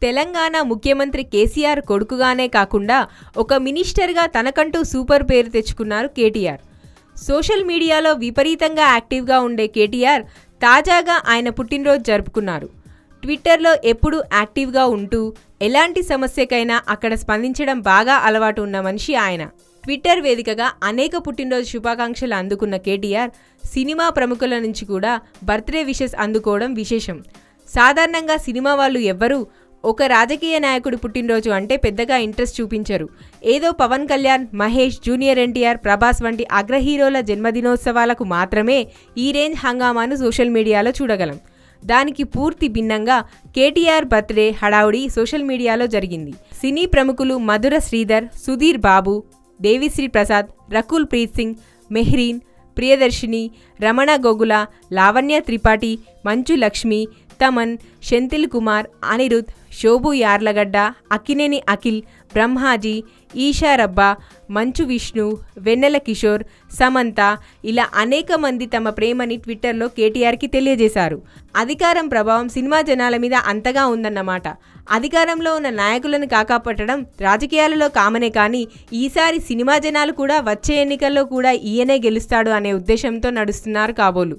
తెలంగాణ ముఖ్యమంత్రి కేసీఆర్ కొడుకుగానే కాకుండా ఒక మినిస్టర్గా తనకంటూ సూపర్ పేరు తెచ్చుకున్నారు కేటీఆర్. సోషల్ మీడియాలో విపరీతంగా యాక్టివ్గా ఉండే కేటీఆర్ తాజాగా ఆయన పుట్టినరోజు జరుపుకున్నారు. ట్విట్టర్లో ఎప్పుడూ యాక్టివ్గా ఉంటూ ఎలాంటి సమస్యకైనా అక్కడ స్పందించడం బాగా అలవాటు ఉన్న మనిషి ఆయన. ట్విట్టర్ వేదికగా అనేక పుట్టినరోజు శుభాకాంక్షలు అందుకున్న కేటీఆర్ సినిమా ప్రముఖుల నుంచి కూడా బర్త్డే విషెస్ అందుకోవడం విశేషం. సాధారణంగా సినిమా వాళ్ళు ఎవ్వరూ ఒక రాజకీయ నాయకుడి పుట్టినరోజు అంటే పెద్దగా ఇంట్రెస్ట్ చూపించరు. ఏదో పవన్ కళ్యాణ్, మహేష్, జూనియర్ ఎన్టీఆర్, ప్రభాస్ వంటి అగ్రహీరోల జన్మదినోత్సవాలకు మాత్రమే ఈ రేంజ్ హంగామాను సోషల్ మీడియాలో చూడగలం. దానికి పూర్తి భిన్నంగా కేటీఆర్ బర్త్డే హడావుడి సోషల్ మీడియాలో జరిగింది. సినీ ప్రముఖులు మధుర శ్రీధర్, సుధీర్ బాబు, దేవిశ్రీ ప్రసాద్, రకుల్ ప్రీత్ సింగ్, మెహ్రీన్, ప్రియదర్శిని, రమణ గోగుల, లావణ్య త్రిపాఠి, మంచు లక్ష్మి, తమన్, శంతిల్ కుమార్, అనిరుద్, శోభు యార్లగడ్డ, అక్కినేని అఖిల్, బ్రహ్మాజీ, ఈషా రబ్బా, మంచు విష్ణు, వెన్నెల కిషోర్, సమంత ఇలా అనేక మంది తమ ప్రేమని ట్విట్టర్లో కేటీఆర్కి తెలియజేశారు. అధికారం ప్రభావం సినిమా జనాల మీద అంతగా ఉందన్నమాట. అధికారంలో ఉన్న నాయకులను కాకాపట్టడం రాజకీయాలలో కామనే, కానీ ఈసారి సినిమా జనాలు కూడా వచ్చే ఎన్నికల్లో కూడా ఈయనే గెలుస్తాడు అనే ఉద్దేశంతో నడుస్తున్నారు కాబోలు.